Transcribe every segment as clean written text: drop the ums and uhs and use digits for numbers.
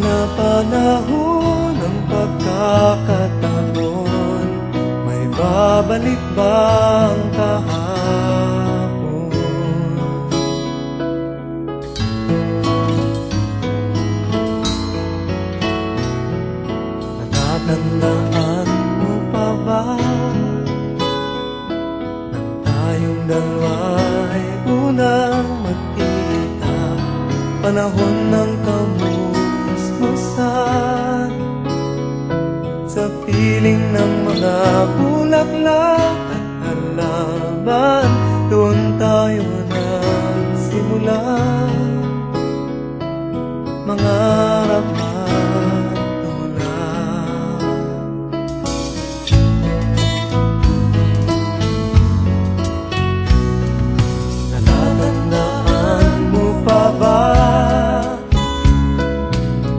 na panahon ng pagkakataon, may babalik bang kahapon? Natatandaan mo pa ba nang tayong dalawa'y unang magkita, panahon ng kamusmusan, sa piling ng mga bulaklak at halaman, doon tayo nagsimula mangarap at tulad. Natatandaan mo pa ba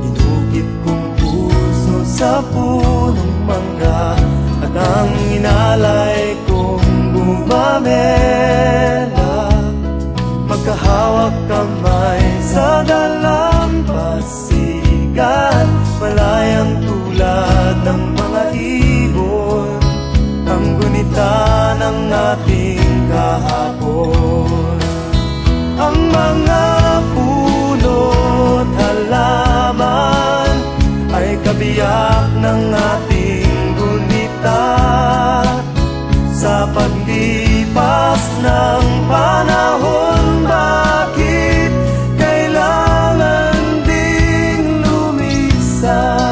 inukit kong puso sa punong mangga, at ang inalay kong bumamela, magkahawak kamay sa dalampasigan, malayang tulad ng mga ibon, ang gunita ng ating kahapon. Ang mga puno't halaman ay kabiyak ng ating gunita, sa paglipas ng panahon. Bakit kailangan ding lumisan?